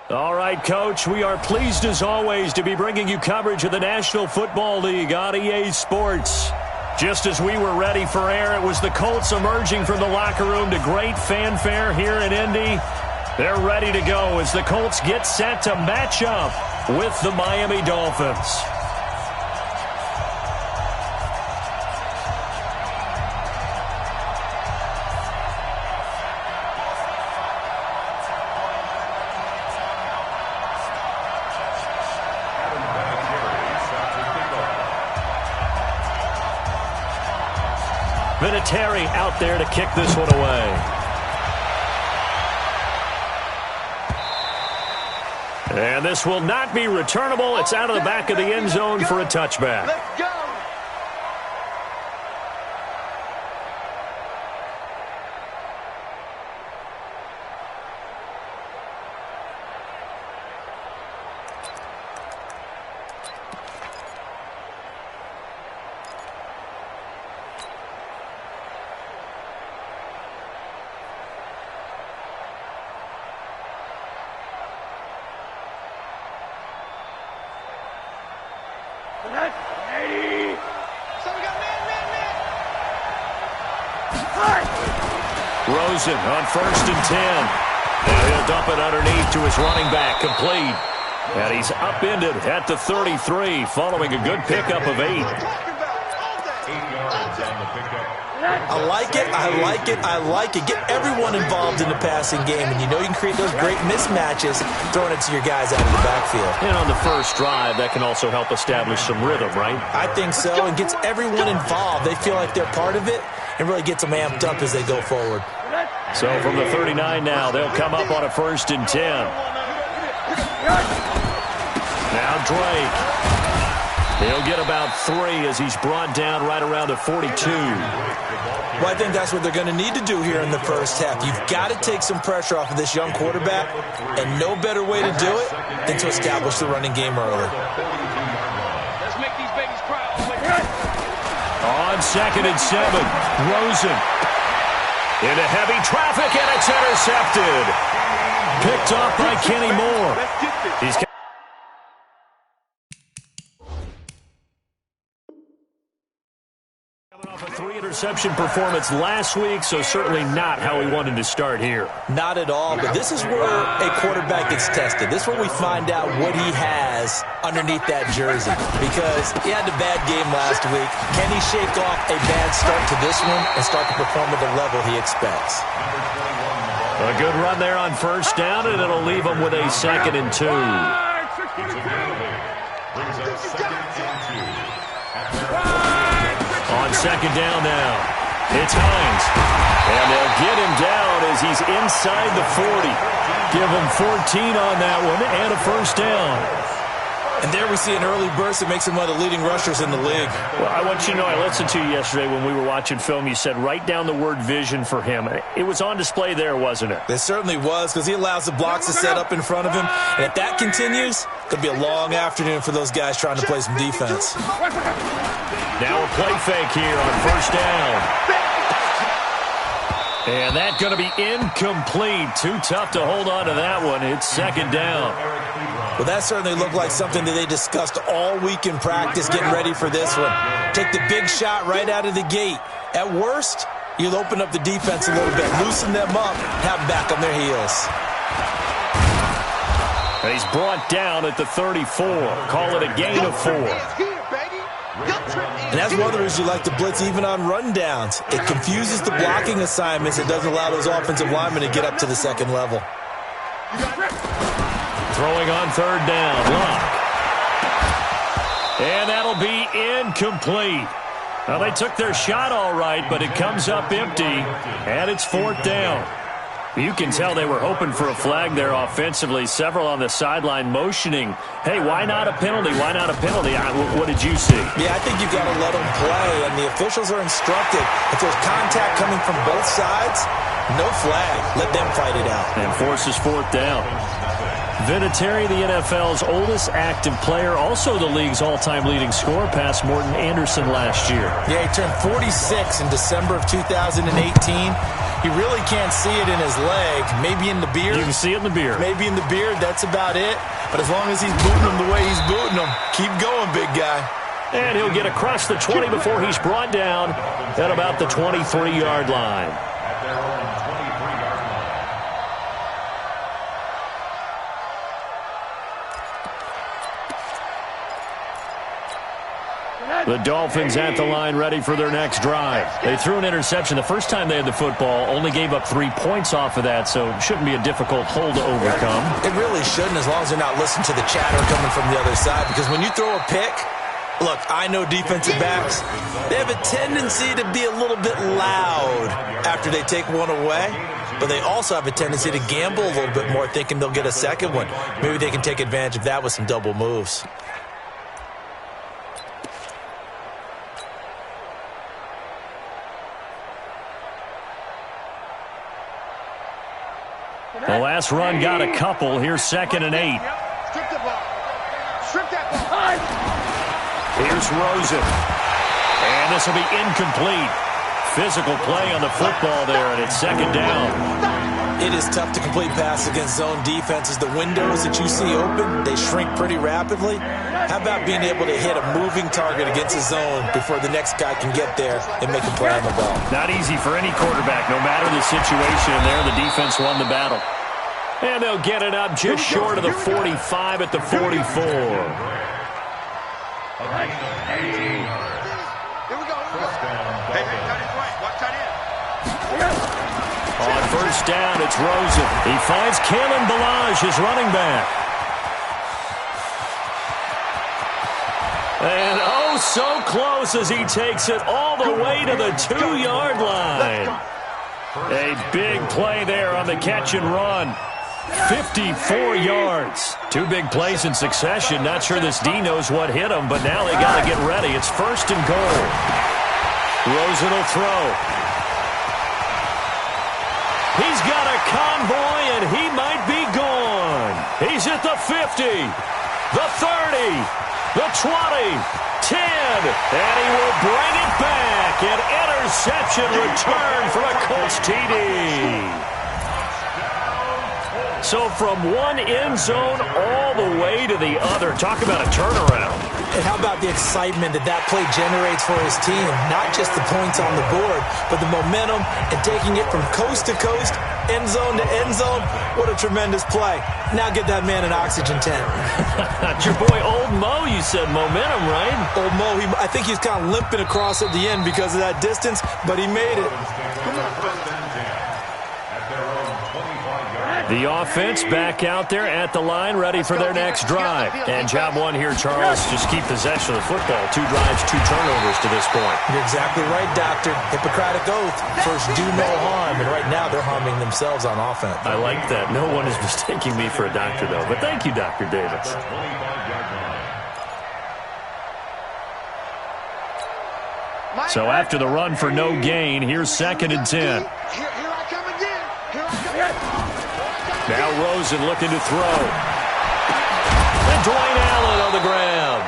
All right, Coach, we are pleased as always to be bringing you coverage of the National Football League on EA Sports. Just as we were ready for air, it was the Colts emerging from the locker room to great fanfare here in Indy. They're ready to go as the Colts get set to match up with the Miami Dolphins. Vinatieri out there to kick this one away. And this will not be returnable. It's out of the back of the end zone for a touchback. Let's go. Rosen on 1st and 10. And he'll dump it underneath to his running back, complete. And he's upended at the 33, following a good pickup of 8. I like it, I like it, I like it. Get everyone involved in the passing game, and you know you can create those great mismatches throwing it to your guys out of the backfield. And on the first drive, that can also help establish some rhythm, right? I think so, and gets everyone involved. They feel like they're part of it, and really gets them amped up as they go forward. So from the 39 now, they'll come up on a 1st and 10. Now Drake. He'll get about 3 as he's brought down right around the 42. Well, I think that's what they're going to need to do here in the first half. You've got to take some pressure off of this young quarterback, and no better way to do it than to establish the running game early. Let's make these babies proud. On 2nd and 7, Rosen. Into heavy traffic, and it's intercepted. Picked off by Kenny Moore. He's coming off a 3-interception performance last week, so certainly not how he wanted to start here. Not at all, but this is where a quarterback gets tested. This is where we find out what he has underneath that jersey, because he had a bad game last week. Can he shake off a bad start to this one and start to perform at the level he expects? A good run there on 1st down, and it'll leave him with a 2nd and 2. On 2nd down now, it's Hines. And they'll get him down as he's inside the 40. Give him 14 on that one and a 1st down. And there we see an early burst that makes him one of the leading rushers in the league. Well, I want you to know, I listened to you yesterday when we were watching film. You said write down the word vision for him. It was on display there, wasn't it? It certainly was, because he allows the blocks to set up in front of him. And if that continues, it's going to be a long afternoon for those guys trying to play some defense. Now a play fake here on 1st down. And that's going to be incomplete. Too tough to hold on to that one. It's 2nd down. Well, that certainly looked like something that they discussed all week in practice, getting ready for this one. Take the big shot right out of the gate. At worst, you'll open up the defense a little bit, loosen them up, have them back on their heels. And he's brought down at the 34. Call it a gain of 4. And that's one of the reasons you like to blitz even on rundowns. It confuses the blocking assignments. It doesn't allow those offensive linemen to get up to the 2nd level. Throwing on 3rd down. Lock. And that'll be incomplete. Well, they took their shot all right, but it comes up empty, and it's 4th down. You can tell they were hoping for a flag there offensively. Several on the sideline motioning, hey, why not a penalty? Why not a penalty? What did you see? Yeah, I think you've got to let them play, and the officials are instructed. If there's contact coming from both sides, no flag. Let them fight it out. And forces 4th down. Vinatieri, the NFL's oldest active player, also the league's all-time leading scorer, past Morton Anderson last year. Yeah, he turned 46 in December of 2018. He really can't see it in his leg. Maybe in the beard. You can see it in the beard. Maybe in the beard. That's about it. But as long as he's booting him the way he's booting him, keep going, big guy. And he'll get across the 20 before he's brought down at about the 23-yard line. The Dolphins at the line, ready for their next drive. They threw an interception the first time they had the football, only gave up 3 points off of that, so it shouldn't be a difficult hole to overcome. It really shouldn't, as long as they're not listening to the chatter coming from the other side, because when you throw a pick, look, I know defensive backs, they have a tendency to be a little bit loud after they take one away, but they also have a tendency to gamble a little bit more, thinking they'll get a second one. Maybe they can take advantage of that with some double moves. The last run got a couple. Here's 2nd and 8. Strip the ball. Strip that ball. Here's Rosen. And this will be incomplete. Physical play on the football there, and it's 2nd down. It is tough to complete passes against zone defenses. The windows that you see open, they shrink pretty rapidly. How about being able to hit a moving target against a zone before the next guy can get there and make a play on the ball? Not easy for any quarterback, no matter the situation. There, the defense won the battle. And they'll get it up just short of the 45 at the 44. Here we go. Hey, tight end right. Watch tight end. On first down, it's Rosen. He finds Kalen Ballage, his running back. And oh, so close as he takes it all the way to the 2-yard line. A big play there on the catch and run. 54 yards. 2 big plays in succession. Not sure this D knows what hit him, but now they got to get ready. It's 1st and goal. Rosen will throw. He's got a convoy, and he might be gone. He's at the 50, the 30, the 20, 10, and he will bring it back. An interception return for a Colts TD. So from one end zone all the way to the other. Talk about a turnaround. And how about the excitement that that play generates for his team? Not just the points on the board, but the momentum and taking it from coast to coast, end zone to end zone. What a tremendous play. Now get that man an oxygen tent. Your boy Old Mo, you said momentum, right? Old Mo, I think he's kind of limping across at the end because of that distance, but he made it. The offense back out there at the line, ready for their next drive. And job one here, Charles, just keep possession of the football. 2 drives, 2 turnovers to this point. You're exactly right, Doctor. Hippocratic oath. First, do no harm. And right now, they're harming themselves on offense. I like that. No one is mistaking me for a doctor, though. But thank you, Dr. Davis. So after the run for no gain, here's 2nd and 10. Here I come again. Here I come. Now Rosen looking to throw. And Dwayne Allen on the ground.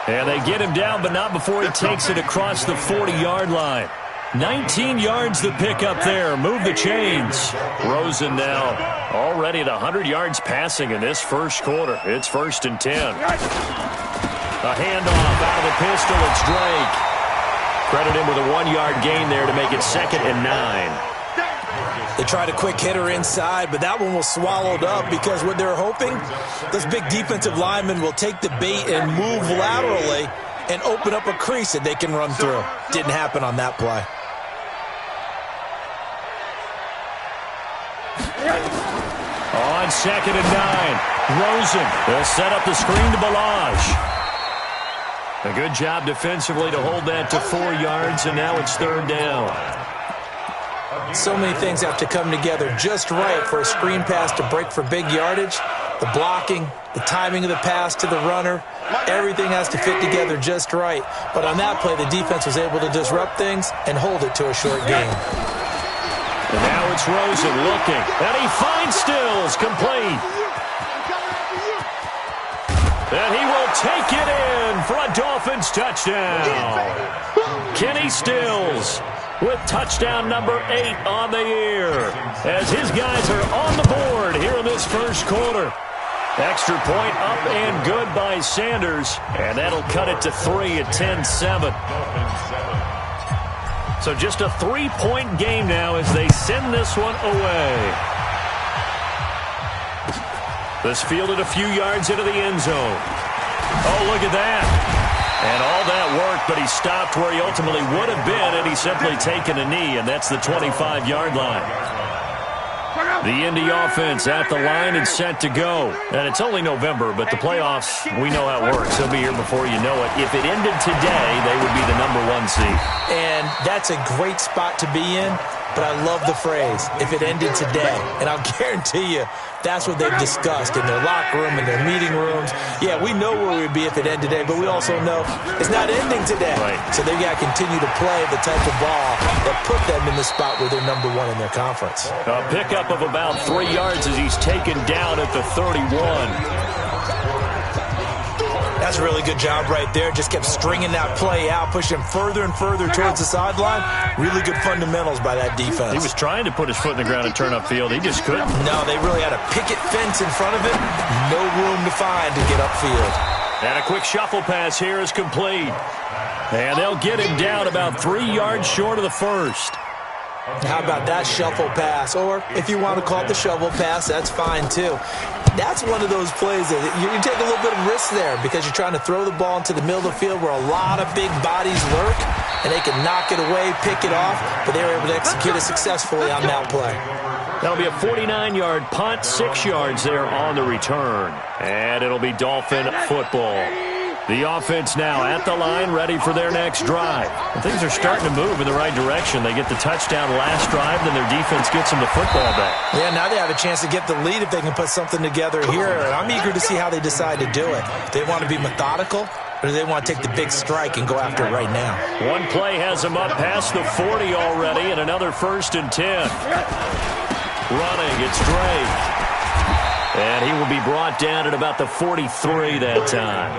And they get him down, but not before he takes it across the 40-yard line. 19 yards to pick up there. Move the chains. Rosen now already at 100 yards passing in this first quarter. It's 1st and 10. A handoff out of the pistol. It's Drake. Credit him with a 1-yard gain there to make it 2nd and 9. They tried a quick hitter inside, but that one was swallowed up because what they're hoping, those big defensive linemen will take the bait and move laterally and open up a crease that they can run through. Didn't happen on that play. On 2nd and 9, Rosen will set up the screen to Ballage. A good job defensively to hold that to 4 yards, and now it's 3rd down. So many things have to come together just right for a screen pass to break for big yardage. The blocking, the timing of the pass to the runner, everything has to fit together just right. But on that play, the defense was able to disrupt things and hold it to a short gain. And now it's Rosen looking, and he finds Stills complete. take it in for a Dolphins touchdown. Kenny Stills with touchdown number 8 on the year as his guys are on the board here in this first quarter. Extra point up and good by Sanders, and that'll cut it to 3 at 10-7. So just a 3-point game now as they send this one away. This fielded a few yards into the end zone. Oh, look at that. And all that work, but he stopped where he ultimately would have been, and he's simply taken a knee, and that's the 25-yard line. The Indy offense at the line and set to go. And it's only November, but the playoffs, we know how it works. They'll be here before you know it. If it ended today, they would be the number 1 seed. And that's a great spot to be in, but I love the phrase, if it ended today. And I'll guarantee you, that's what they've discussed in their locker room, in their meeting rooms. Yeah, we know where we'd be if it ended today, but we also know it's not ending today. Right. So they've got to continue to play the type of ball that put them in the spot where they're number 1 in their conference. A pickup of about 3 yards as he's taken down at the 31. That's a really good job right there. Just kept stringing that play out, pushing further and further towards the sideline. Really good fundamentals by that defense. He was trying to put his foot in the ground and turn upfield. He just couldn't. No, they really had a picket fence in front of it. No room to find to get upfield. And a quick shuffle pass here is complete. And they'll get him down about 3 yards short of the first. How about that shuffle pass? Or if you want to call it the shovel pass, that's fine too. That's one of those plays that you take a little bit of risk there because you're trying to throw the ball into the middle of the field where a lot of big bodies lurk, and they can knock it away, pick it off, but they were able to execute it successfully on that play. That'll be a 49-yard punt, 6 yards there on the return. And it'll be Dolphin football. The offense now at the line, ready for their next drive. And things are starting to move in the right direction. They get the touchdown last drive, then their defense gets them the football back. Yeah, now they have a chance to get the lead if they can put something together here. And I'm eager to see how they decide to do it. Do they want to be methodical, or do they want to take the big strike and go after it right now? One play has them up past the 40 already, and another 1st and 10. Running, it's Drake. And he will be brought down at about the 43 that time.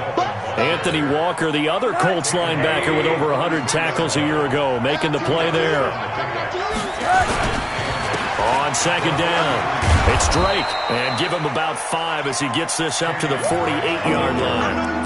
Anthony Walker, the other Colts linebacker with over 100 tackles a year ago, making the play there. On 2nd down, it's Drake. And give him about 5 as he gets this up to the 48-yard line.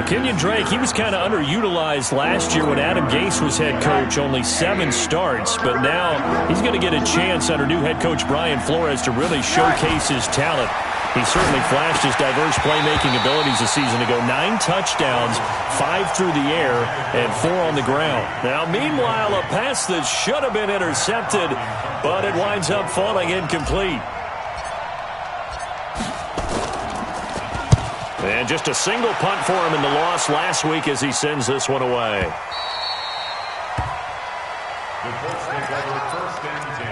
Kenyon Drake, he was kind of underutilized last year when Adam Gase was head coach, only 7 starts. But now he's going to get a chance under new head coach Brian Flores to really showcase his talent. He certainly flashed his diverse playmaking abilities a season ago. 9 touchdowns, 5 through the air, and 4 on the ground. Now, meanwhile, a pass that should have been intercepted, but it winds up falling incomplete. And just a single punt for him in the loss last week as he sends this one away. The Colts take over 1st and 10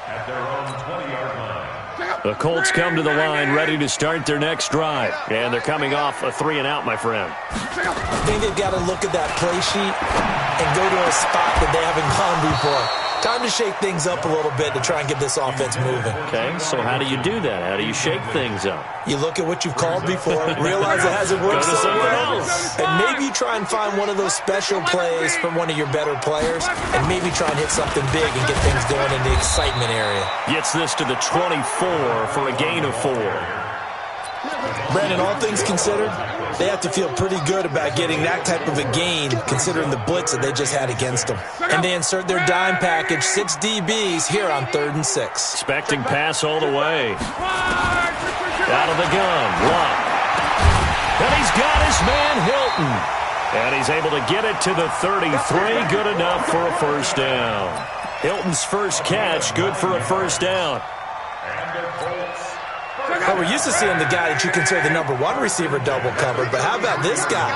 at their own 20-yard line. The Colts come to the line ready to start their next drive. And they're coming off a 3-and-out, my friend. I think they've got to look at that play sheet and go to a spot that they haven't gone before. Time to shake things up a little bit to try and get this offense moving. Okay, so how do you do that? How do you shake things up? You look at what you've called before, realize it hasn't worked Go to so something well, else. and maybe you try and find one of those special plays from one of your better players, and maybe try and hit something big and get things going in the excitement area. Gets this to the 24 for a gain of 4. Brandon, all things considered, they have to feel pretty good about getting that type of a gain considering the blitz that they just had against them. And they insert their dime package, 6 DBs here on 3rd and 6. Expecting pass all the way. Out of the gun, Luck. And he's got his man Hilton. And he's able to get it to the 33, good enough for a 1st down. Hilton's first catch, good for a 1st down. Well, we're used to seeing the guy that you consider the number 1 receiver double covered, but how about this guy?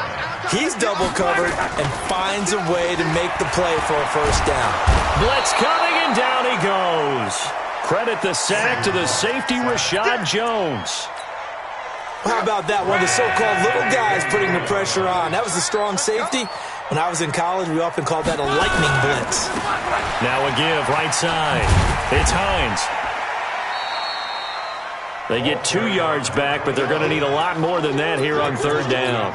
He's double covered and finds a way to make the play for a 1st down. Blitz coming, and down he goes. Credit the sack to the safety, Rashad Jones. How about that? One of the so-called little guys putting the pressure on. That was a strong safety. When I was in college, we often called that a lightning blitz. Now a give, right side. It's Hines. They get 2 yards back, but they're going to need a lot more than that here on 3rd down.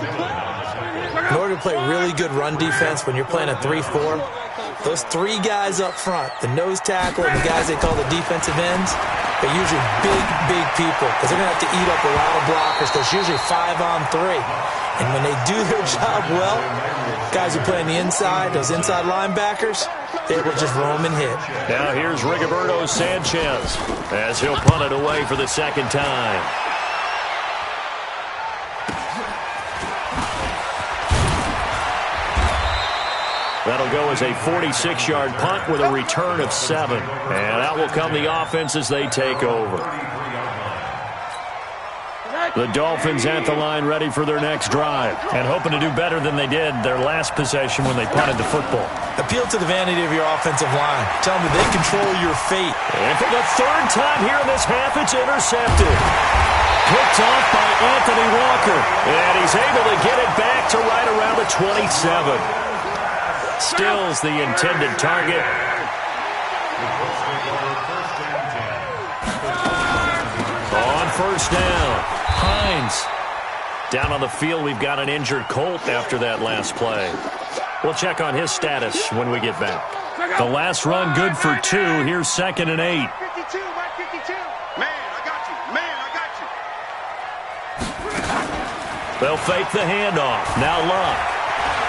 In order to play really good run defense when you're playing a 3-4, those 3 guys up front, the nose tackle and the guys they call the defensive ends, they're usually big people because they're going to have to eat up a lot of blockers because it's usually 5-on-3. And when they do their job well, guys who play on the inside, those inside linebackers, they will just roam and hit. Now here's Rigoberto Sanchez as he'll punt it away for the 2nd time. That'll go as a 46-yard punt with a return of 7. And out will come the offense as they take over. The Dolphins at the line ready for their next drive and hoping to do better than they did their last possession when they punted the football. Appeal to the vanity of your offensive line. Tell them that they control your fate. And for the 3rd time here in this half, it's intercepted. Picked off by Anthony Walker. And he's able to get it back to right around the 27. Still's the intended target. On 1st down. Hines. Down on the field, we've got an injured Colt after that last play. We'll check on his status when we get back. The last run good for 2. Here's 2nd and 8. 52, 52. Man, I got you. Man, I got you. They'll fake the handoff. Now Luck.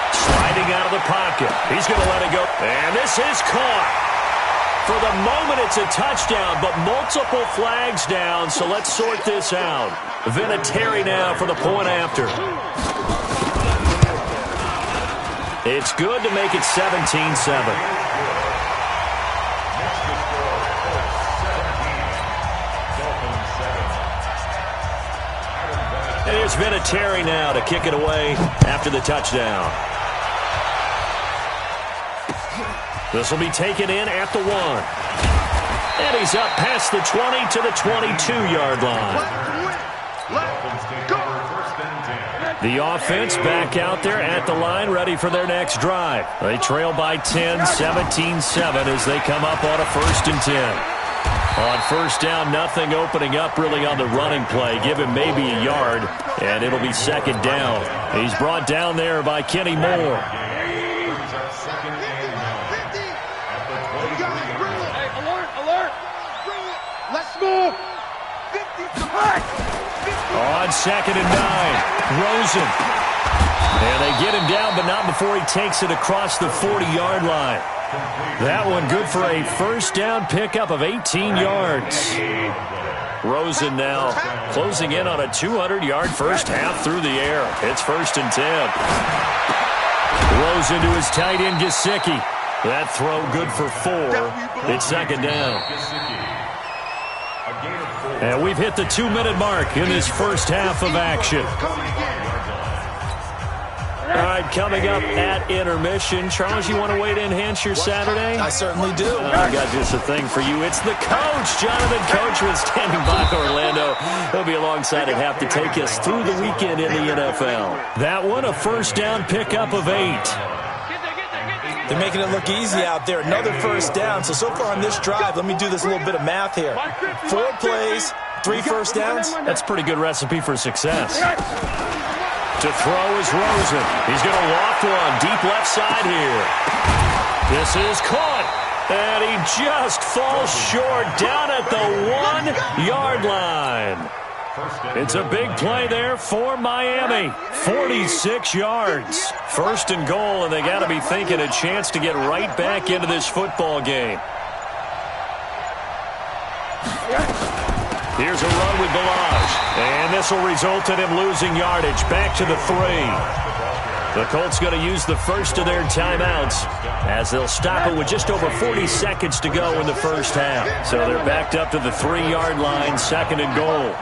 Sliding out of the pocket. He's going to let it go. And this is caught. For the moment, it's a touchdown, but multiple flags down, so let's sort this out. Vinatieri now for the point after. It's good to make it 17-7. Here's Vinatieri now to kick it away after the touchdown. This will be taken in at the 1. And he's up past the 20 to the 22-yard line. The offense back out there at the line, ready for their next drive. They trail by 10, 17-7 as they come up on a 1st and 10. On 1st down, nothing opening up really on the running play. Give him maybe a yard, and it'll be 2nd down. He's brought down there by Kenny Moore. On 2nd and 9, Rosen. And they get him down, but not before he takes it across the 40-yard line. That one good for a 1st down pickup of 18 yards. Rosen now closing in on a 200-yard first half through the air. It's 1st and 10. Rosen to his tight end, Gesicki. That throw good for 4. It's 2nd down. And we've hit the 2-minute mark in this first half of action. All right, coming up at intermission. Charles, you want to weigh to enhance your Saturday? I certainly do. I got just a thing for you. It's the coach, Jonathan Coachman, standing by Orlando. He'll be alongside at half to take us through the weekend in the NFL. That one, a 1st down pickup of 8. They're making it look easy out there. Another 1st down. So far on this drive, let me do this little bit of math here. 4 plays, 3 1st downs. That's a pretty good recipe for success. To throw is Rosen. He's going to loft one deep left side here. This is caught. And he just falls short down at the 1-yard line. It's a big play there for Miami. 46 yards. 1st and goal, and they got to be thinking a chance to get right back into this football game. Here's a run with Balazs. And this will result in him losing yardage. Back to the 3. The Colts going to use the first of their timeouts as they'll stop it with just over 40 seconds to go in the first half. So they're backed up to the 3-yard line, 2nd and goal.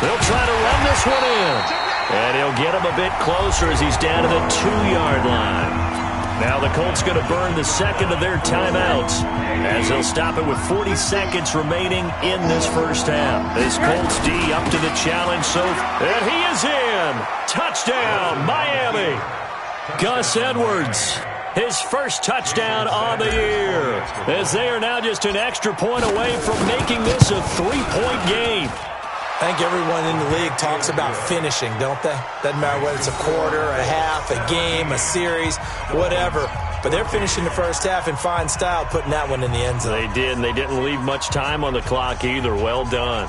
They'll try to run this one in. And he'll get him a bit closer as he's down to the 2-yard line. Now the Colts going to burn the 2nd of their timeouts as they'll stop it with 40 seconds remaining in this first half. This Colts D up to the challenge, and he is in. Touchdown, Miami. Gus Edwards his first touchdown on the year, as they are now just an extra point away from making this a 3-point game. I think everyone in the league talks about finishing, don't they? Doesn't matter whether it's a quarter, a half, a game, a series, whatever. But they're finishing the first half in fine style, putting that one in the end zone. They did, and they didn't leave much time on the clock either. Well done.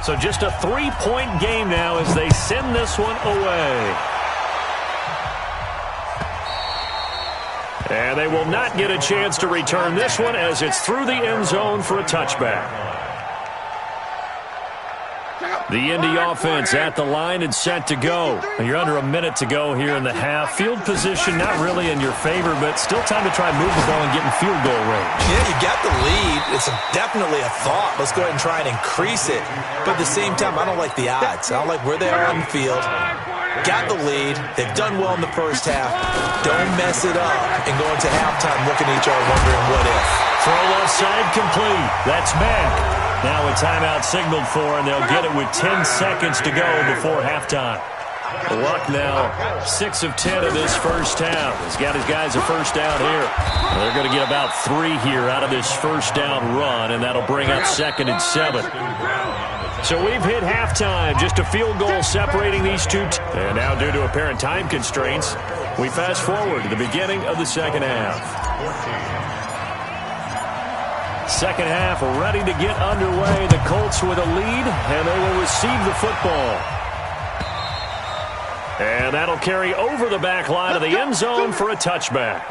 So just a 3-point game now as they send this one away. And they will not get a chance to return this one as it's through the end zone for a touchback. The Indy offense at the line and set to go. You're under a minute to go here in the half. Field position not really in your favor, but still time to try and move the ball and get in field goal range. Yeah, you got the lead. It's definitely a thought. Let's go ahead and try and increase it. But at the same time, I don't like the odds. I don't like where they are on the field. Got the lead. They've done well in the first half. Don't mess it up and go into halftime looking at each other wondering what if. Throw left side complete. That's Mack. Now a timeout signaled for, and they'll get it with 10 seconds to go before halftime. Luck now 6 of 10 of this first half. He's got his guys a first down here. They're going to get about 3 here out of this first down run, and that'll bring up 2nd and 7. So we've hit halftime, just a field goal separating these two. And now due to apparent time constraints, we fast forward to the beginning of the second half. Second half ready to get underway. The Colts with a lead, and they will receive the football. And that'll carry over the back line of the end zone for a touchback.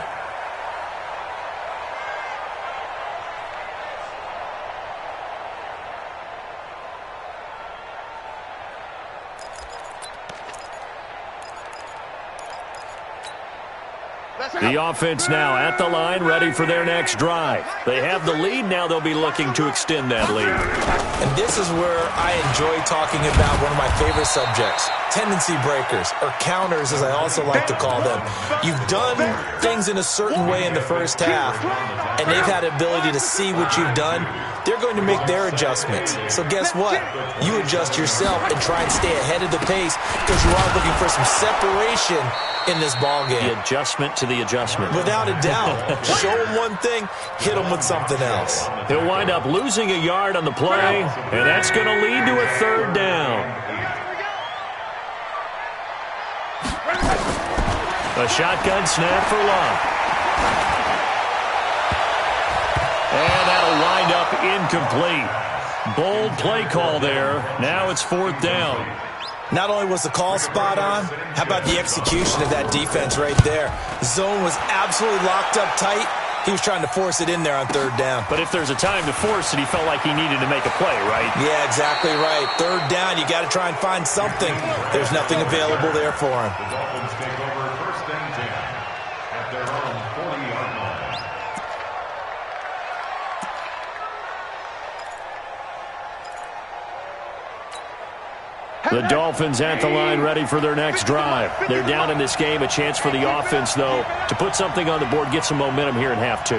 The offense now at the line, ready for their next drive. They have the lead. Now they'll be looking to extend that lead. And this is where I enjoy talking about one of my favorite subjects, tendency breakers, or counters as I also like to call them. You've done things in a certain way in the first half, and they've had the ability to see what you've done. They're going to make their adjustments. So guess what? You adjust yourself and try and stay ahead of the pace because you are looking for some separation in this ball game. The adjustment to the adjustment. Without a doubt. Show them one thing, hit them with something else. He'll wind up losing a yard on the play, and that's going to lead to a 3rd down. A shotgun snap for Love. And that'll wind up incomplete. Bold play call there. Now it's 4th down. Not only was the call spot on, how about the execution of that defense right there? Zone was absolutely locked up tight. He was trying to force it in there on 3rd down. But if there's a time to force it, he felt like he needed to make a play, right? Yeah, exactly right. 3rd down, you got to try and find something. There's nothing available there for him. The Dolphins take over 1st and 10 at their own 40-yard line. The Dolphins at the line ready for their next drive. They're down in this game. A chance for the offense, though, to put something on the board, get some momentum here in half 2.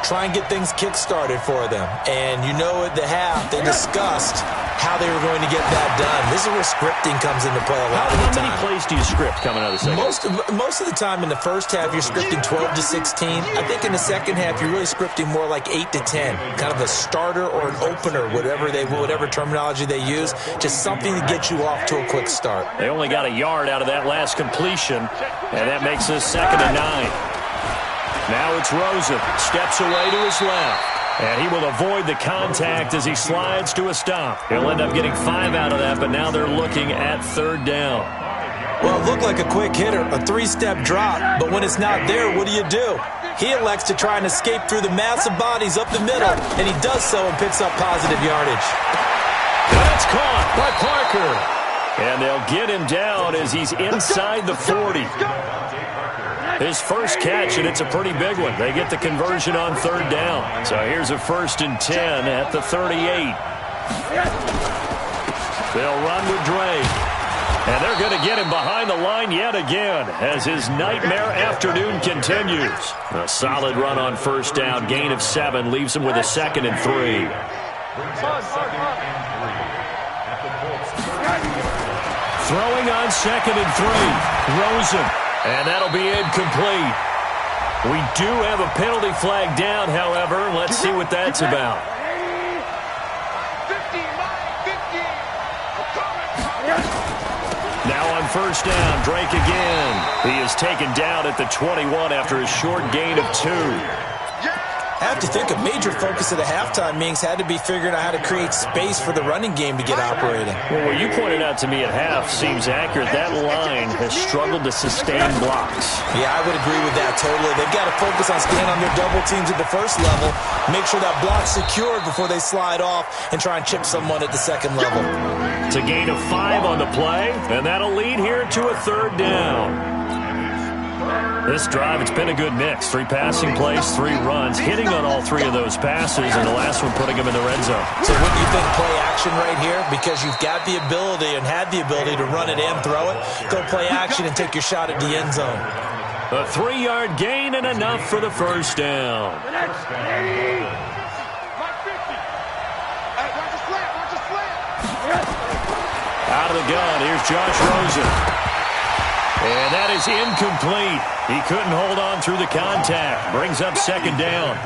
Try and get things kick-started for them. And you know at the half, they discussed how they were going to get that done. This is where scripting comes into play a lot of the time. How many plays do you script coming out of the second? Most of the time in the first half, you're scripting 12 to 16. I think in the second half, you're really scripting more like 8 to 10. Kind of a starter or an opener, whatever terminology they use. Just something to get you off to a quick start. They only got a yard out of that last completion, and that makes this 2nd and 9. Now it's Rosen. Steps away to his left. And he will avoid the contact as he slides to a stop. He'll end up getting 5 out of that, but now they're looking at 3rd down. Well, it looked like a quick hitter, a 3-step drop. But when it's not there, what do? He elects to try and escape through the massive bodies up the middle, and he does so and picks up positive yardage. That's caught by Parker. And they'll get him down as he's inside the 40. His first catch, and it's a pretty big one. They get the conversion on 3rd down. So here's a 1st and 10 at the 38. They'll run with Drake. And they're going to get him behind the line yet again as his nightmare afternoon continues. A solid run on 1st down. Gain of 7 leaves him with a 2nd and 3. Brings up 2nd and 3 at the Colts Throwing on 2nd and 3. Rosen. And that'll be incomplete. We do have a penalty flag down, however. Let's see what that's about. Now on 1st down, Drake again. He is taken down at the 21 after a short gain of 2. I have to think a major focus at the halftime meetings had to be figuring out how to create space for the running game to get operating. Well, what you pointed out to me at half seems accurate. That line has struggled to sustain blocks. Yeah, I would agree with that totally. They've got to focus on staying on their double teams at the first level, make sure that block's secured before they slide off and try and chip someone at the second level. It's a gain of 5 on the play, and that'll lead here to a 3rd down. This drive, it's been a good mix. 3 passing plays, 3 runs, hitting on all 3 of those passes, and the last one putting them in the red zone. So wouldn't you think play action right here? Because you've got the ability and had the ability to run it and throw it. Go play action and take your shot at the end zone. A 3-yard gain and enough for the 1st down. Out of the gun, here's Josh Rosen. And that is incomplete. He couldn't hold on through the contact. Brings up 2nd down.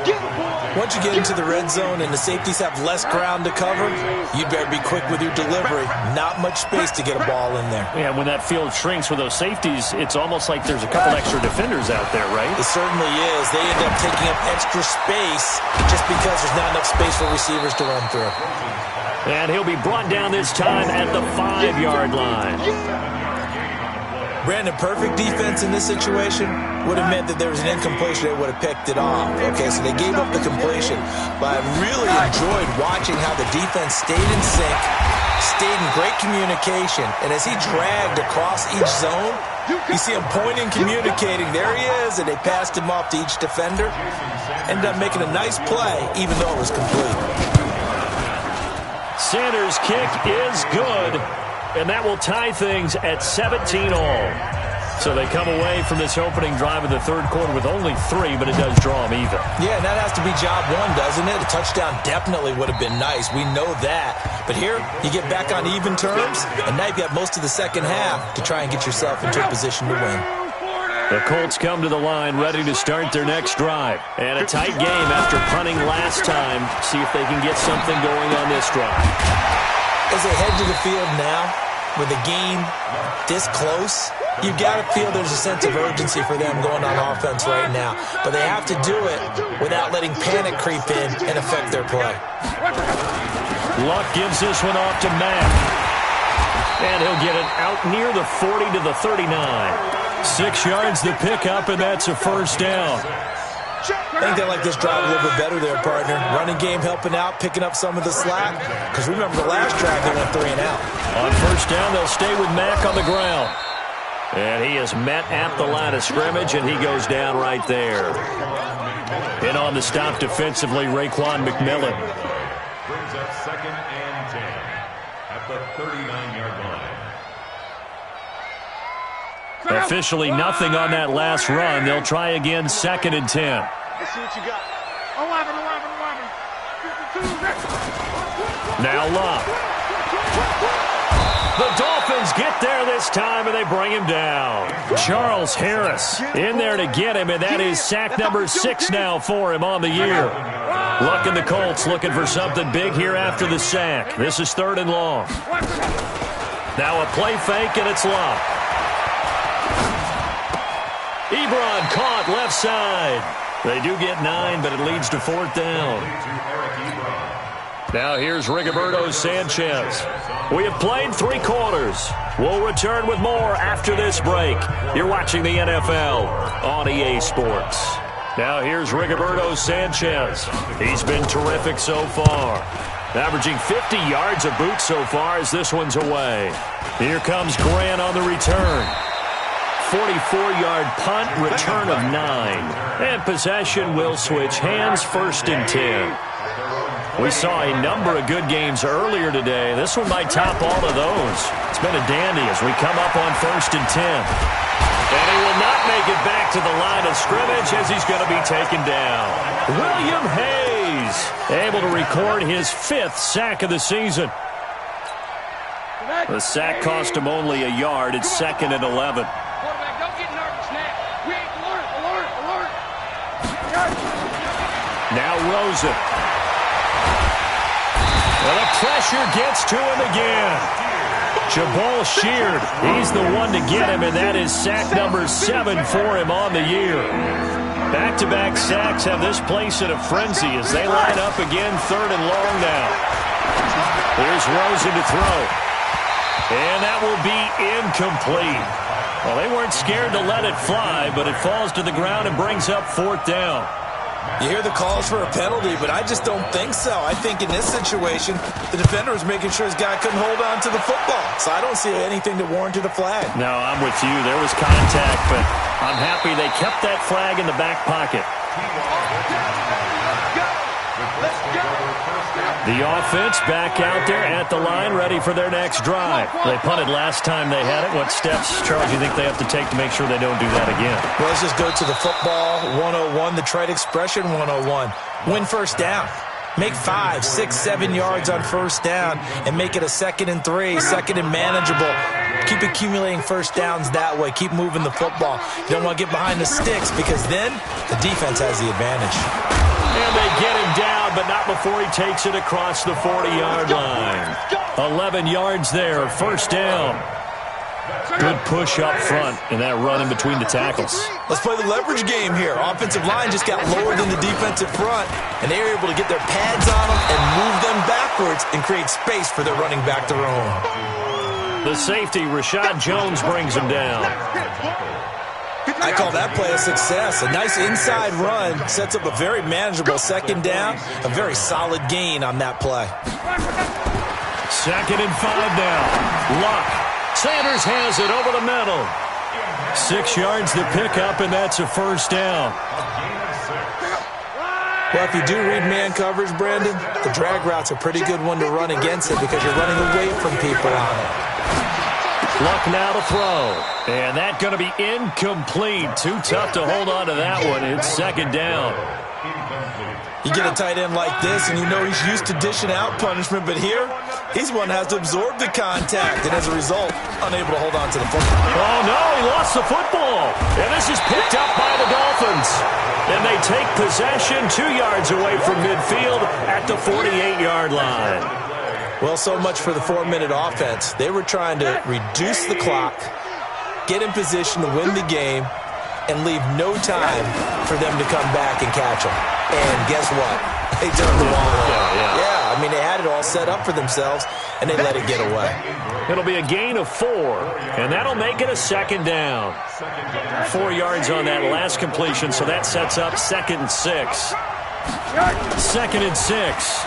Once you get into the red zone and the safeties have less ground to cover, you better be quick with your delivery. Not much space to get a ball in there. Yeah, when that field shrinks with those safeties, it's almost like there's a couple extra defenders out there, right? It certainly is. They end up taking up extra space just because there's not enough space for receivers to run through. And he'll be brought down this time at the 5-yard line. Brandon, perfect defense in this situation would have meant that there was an incompletion. They would have picked it off. Okay, so they gave up the completion. But I really enjoyed watching how the defense stayed in sync, stayed in great communication. And as he dragged across each zone, you see him pointing, communicating. There he is, and they passed him off to each defender. Ended up making a nice play, even though it was complete. Sanders' kick is good. And that will tie things at 17 all. So they come away from this opening drive in the 3rd quarter with only 3, but it does draw them even. Yeah, and that has to be job 1, doesn't it? A touchdown definitely would have been nice. We know that. But here, you get back on even terms, and now you've got most of the second half to try and get yourself into a position to win. The Colts come to the line ready to start their next drive. And a tight game after punting last time. See if they can get something going on this drive. As they head to the field now, with a game this close, you've got to feel there's a sense of urgency for them going on offense right now. But they have to do it without letting panic creep in and affect their play. Luck gives this one off to Mack. And he'll get it out near the 40 to the 39. 6 yards the pickup, and that's a 1st down. I think they like this drive a little bit better there, partner. Running game helping out, picking up some of the slack. Because remember, the last drive, they went 3 and out. On 1st down, they'll stay with Mack on the ground. And he is met at the line of scrimmage, and he goes down right there. In on the stop defensively, Raekwon McMillan. Brings up 2nd and 10 at the 39-yard line. Officially nothing on that last run. They'll try again 2nd and 10. Let's see what you got. 11. Now Luck. The Dolphins get there this time, and they bring him down. Charles Harris in there to get him, and that is sack number 6 now for him on the year. Luck and the Colts looking for something big here after the sack. This is 3rd and long. Now a play fake, and it's Luck. Ebron caught left side. They do get 9, but it leads to 4th down. Now here's Rigoberto Sanchez. We have played 3 quarters. We'll return with more after this break. You're watching the NFL on EA Sports. Now here's Rigoberto Sanchez. He's been terrific so far. Averaging 50 yards a boot so far as this one's away. Here comes Grant on the return. 44-yard punt, return of 9. And possession will switch hands, 1st and 10. We saw a number of good games earlier today. This one might top all of those. It's been a dandy as we come up on 1st and 10. And he will not make it back to the line of scrimmage as he's going to be taken down. William Hayes able to record his 5th sack of the season. The sack cost him only a yard. It's 2nd and 11. Quarterback, don't get nervous now. We ain't alert. Now Rosen. Well, the pressure gets to him again. Jabal Sheard, he's the one to get him, and that is sack number 7 for him on the year. Back-to-back sacks have this place in a frenzy as they line up again, 3rd and long now. Here's Rosen to throw. And that will be incomplete. Well, they weren't scared to let it fly, but it falls to the ground and brings up 4th down. You hear the calls for a penalty, but I just don't think so. I think in this situation, the defender was making sure his guy couldn't hold on to the football. So I don't see anything that warranted a flag. No, I'm with you. There was contact, but I'm happy they kept that flag in the back pocket. The offense back out there at the line, ready for their next drive. They punted last time they had it. What steps, Charles, do you think they have to take to make sure they don't do that again? Well, let's just go to the football 101, the trade expression 101. Win first down. Make 5, 6, 7 yards on first down and make it a 2nd and 3, 2nd and manageable. Keep accumulating first downs that way. Keep moving the football. You don't want to get behind the sticks because then the defense has the advantage. And they get him down, but not before he takes it across the 40-yard line. 11 yards there, first down. Good push up front in that run in between the tackles. Let's play the leverage game here. Offensive line just got lower than the defensive front, and they were able to get their pads on them and move them backwards and create space for their running back to roam. The safety, Rashad Jones, brings him down. I call that play a success. A nice inside run sets up a very manageable 2nd down, a very solid gain on that play. 2nd and 5 now. Luck. Sanders has it over the middle. 6 yards to pick up, and that's a first down. Well, if you do read man coverage, Brandon, the drag route's a pretty good one to run against it because you're running away from people on it. Luck now to throw. And that's going to be incomplete. Too tough to hold on to that one. It's 2nd down. You get a tight end like this, and you know he's used to dishing out punishment, but here, he's one that has to absorb the contact, and as a result, unable to hold on to the football. Oh, no, he lost the football. And this is picked up by the Dolphins. And they take possession 2 yards away from midfield at the 48-yard line. Well, so much for the 4-minute offense. They were trying to reduce the clock, get in position to win the game, and leave no time for them to come back and catch them. And guess what? They turned the ball over. Yeah, I mean, they had it all set up for themselves, and they let it get away. It'll be a gain of 4, and that'll make it a 2nd down. 4 yards on that last completion, so that sets up 2nd and 6. 2nd and 6.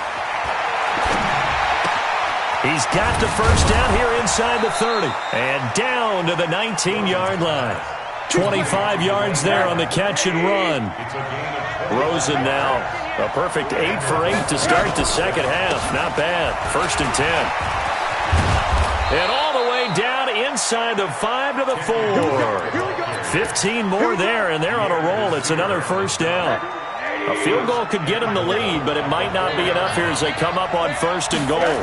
He's got the first down here inside the 30. And down to the 19-yard line. 25 yards there on the catch and run. Rosen now a perfect 8 for 8 to start the second half. Not bad. 1st and 10. And all the way down inside the 5 to the 4. 15 more there, and they're on a roll. It's another first down. A field goal could get them the lead, but it might not be enough here as they come up on 1st and goal.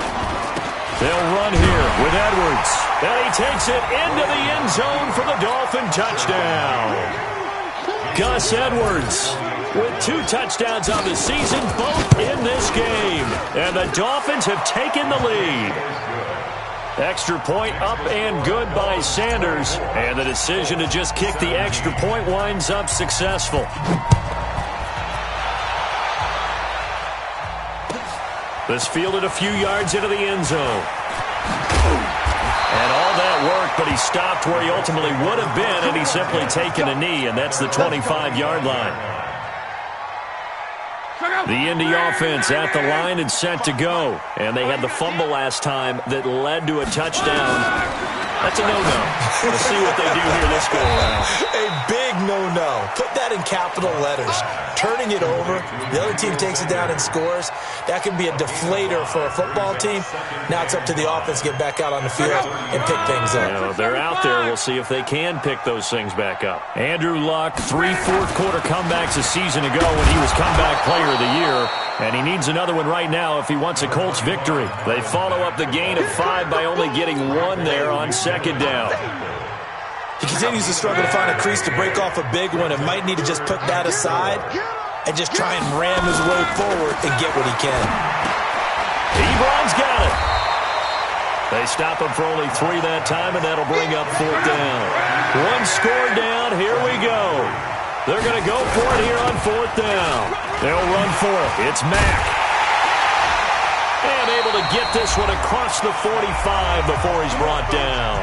They'll run here with Edwards. And he takes it into the end zone for the Dolphin touchdown. Gus Edwards with 2 touchdowns on the season, both in this game. And the Dolphins have taken the lead. Extra point up and good by Sanders. And the decision to just kick the extra point winds up successful. This fielded a few yards into the end zone. And all that work, but he stopped where he ultimately would have been, and he's simply taken a knee, and that's the 25-yard line. The Indy offense at the line and set to go. And they had the fumble last time that led to a touchdown. That's a no-no. Let's see what they do here this go around. A big no-no. Put that in capital letters. Turning it over, the other team takes it down and scores. That can be a deflator for a football team. Now it's up to the offense to get back out on the field and pick things up. You know, they're out there. We'll see if they can pick those things back up. Andrew Luck, 3 fourth-quarter comebacks a season ago when he was comeback player of the year. And he needs another one right now if he wants a Colts victory. They follow up the gain of 5 by only getting 1 there on second down. He continues to struggle to find a crease to break off a big one and might need to just put that aside and just try and ram his way forward and get what he can. Ebron's got it. They stop him for only 3 that time, and that'll bring up 4th down. 1 score down. Here we go. They're going to go for it here on 4th down. They'll run for it. It's Mack. And able to get this one across the 45 before he's brought down.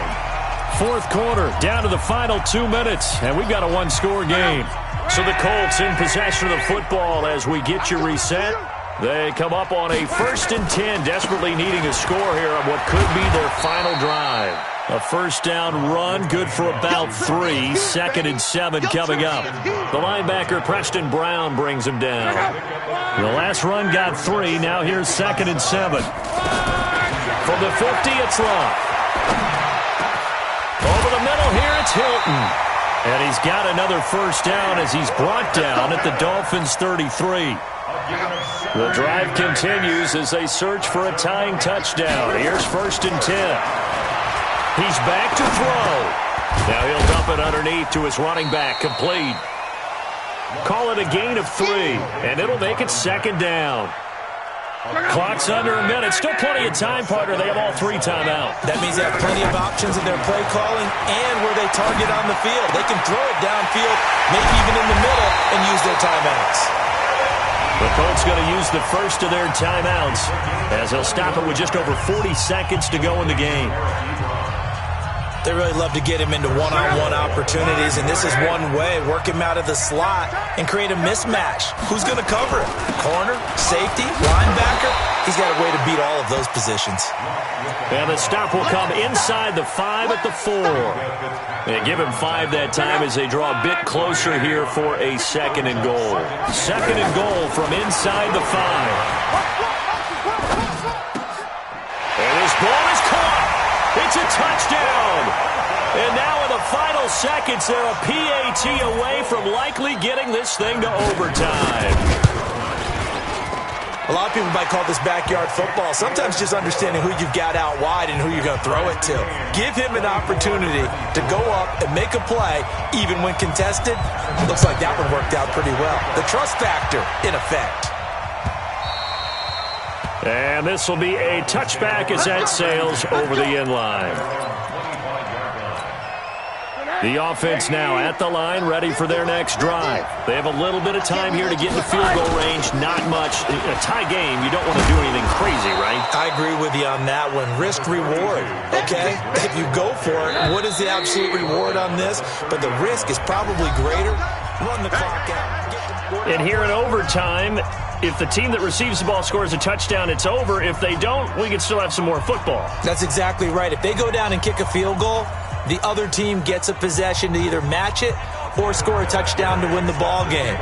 4th quarter, down to the final 2 minutes, and we've got a 1-score game. So the Colts in possession of the football as we get you reset. They come up on a 1st and 10, desperately needing a score here on what could be their final drive. A 1st down run, good for about 3. 2nd and 7 coming up. The linebacker, Preston Brown, brings him down. The last run got 3. Now here's 2nd and 7. From the 50, it's Luck. Over the middle here, it's Hilton. And he's got another 1st down as he's brought down at the Dolphins' 33. The drive continues as they search for a tying touchdown. Here's 1st and 10. He's back to throw. Now he'll dump it underneath to his running back, complete. Call it a gain of 3, and it'll make it 2nd down. Clock's under a minute. Still plenty of time, partner. They have all 3 timeouts. That means they have plenty of options in their play calling and where they target on the field. They can throw it downfield, maybe even in the middle, and use their timeouts. The Colts going to use the first of their timeouts as he'll stop it with just over 40 seconds to go in the game. They really love to get him into one-on-one opportunities, and this is one way. Work him out of the slot and create a mismatch. Who's going to cover it? Corner, safety, linebacker? He's got a way to beat all of those positions. And the stop will come inside the 5 at the 4. They give him 5 that time as they draw a bit closer here for a 2nd and goal. 2nd and goal from inside the 5. And this ball is caught. It's a touchdown. And now in the final seconds, they're a PAT away from likely getting this thing to overtime. A lot of people might call this backyard football. Sometimes just understanding who you've got out wide and who you're going to throw it to. Give him an opportunity to go up and make a play, even when contested. Looks like that one worked out pretty well. The trust factor, in effect. And this will be a touchback as that sails over the end line. The offense now at the line, ready for their next drive. They have a little bit of time here to get in the field goal range. Not much. A tie game, you don't want to do anything crazy, right? I agree with you on that one. Risk-reward, okay? If you go for it, what is the absolute reward on this? But the risk is probably greater. Run the clock out. And here in overtime, if the team that receives the ball scores a touchdown, it's over. If they don't, we can still have some more football. That's exactly right. If they go down and kick a field goal, the other team gets a possession to either match it or score a touchdown to win the ball game.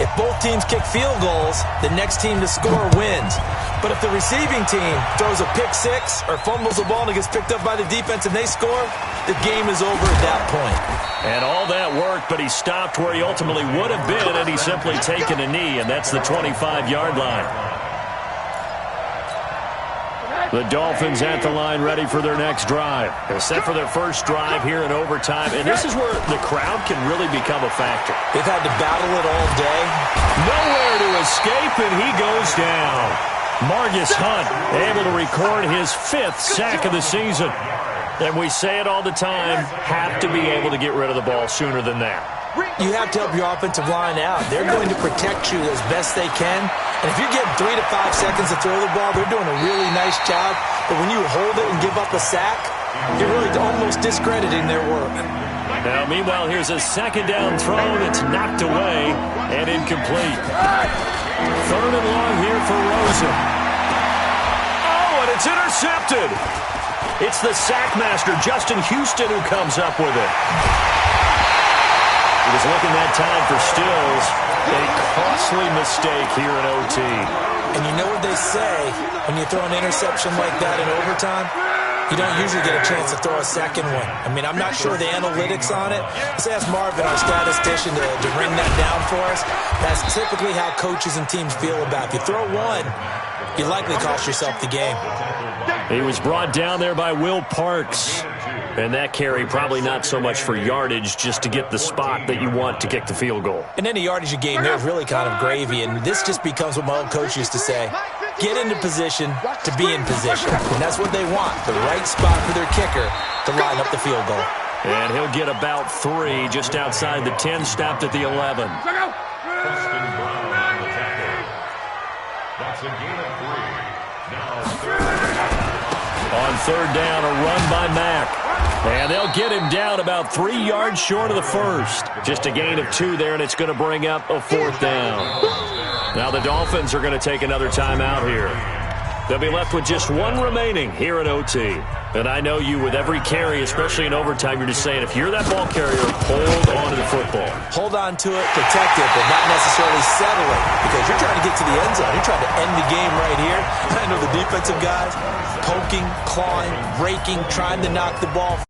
If both teams kick field goals, the next team to score wins. But if the receiving team throws a pick 6 or fumbles the ball and it gets picked up by the defense and they score, the game is over at that point. And all that worked, but he stopped where he ultimately would have been, and he's simply taken a knee, and that's the 25-yard line. The Dolphins at the line, ready for their next drive. They're set for their first drive here in overtime, and this is where the crowd can really become a factor. They've had to battle it all day. Nowhere to escape, and he goes down. Margus Hunt able to record his 5th sack of the season. And we say it all the time, have to be able to get rid of the ball sooner than that. You have to help your offensive line out. They're going to protect you as best they can. And if you're getting 3 to 5 seconds to throw the ball, they're doing a really nice job. But when you hold it and give up a sack, you're really almost discrediting their work. Now, meanwhile, here's a 2nd down throw that's knocked away and incomplete. 3rd and long here for Rosen. Oh, and it's intercepted. It's the sack master, Justin Houston, who comes up with it. He was looking that time for Stills. A costly mistake here in OT. And you know what they say, when you throw an interception like that in overtime, you don't usually get a chance to throw a second one. I mean, I'm not sure the analytics on it. Let's ask Marvin, our statistician, to bring that down for us. That's typically how coaches and teams feel about it. If you throw one, you likely cost yourself the game. He was brought down there by Will Parks. And that carry probably not so much for yardage, just to get the spot that you want to kick the field goal. And any yardage you gain there is really kind of gravy. And this just becomes what my old coach used to say. Get into position to be in position. And that's what they want, the right spot for their kicker to line up the field goal. And he'll get about 3 just outside the 10, stopped at the 11. Preston Brown on the tackle. That's a gain of 3. Now On third down, a run by Mack. And they'll get him down about 3 yards short of the first. Just a gain of 2 there, and it's going to bring up a 4th down. Now the Dolphins are going to take another timeout here. They'll be left with just 1 remaining here at OT. And I know you, with every carry, especially in overtime, you're just saying, if you're that ball carrier, hold on to the football. Hold on to it, protect it, but not necessarily settle it, because you're trying to get to the end zone. You're trying to end the game right here. I know the defensive guys poking, clawing, breaking, trying to knock the ball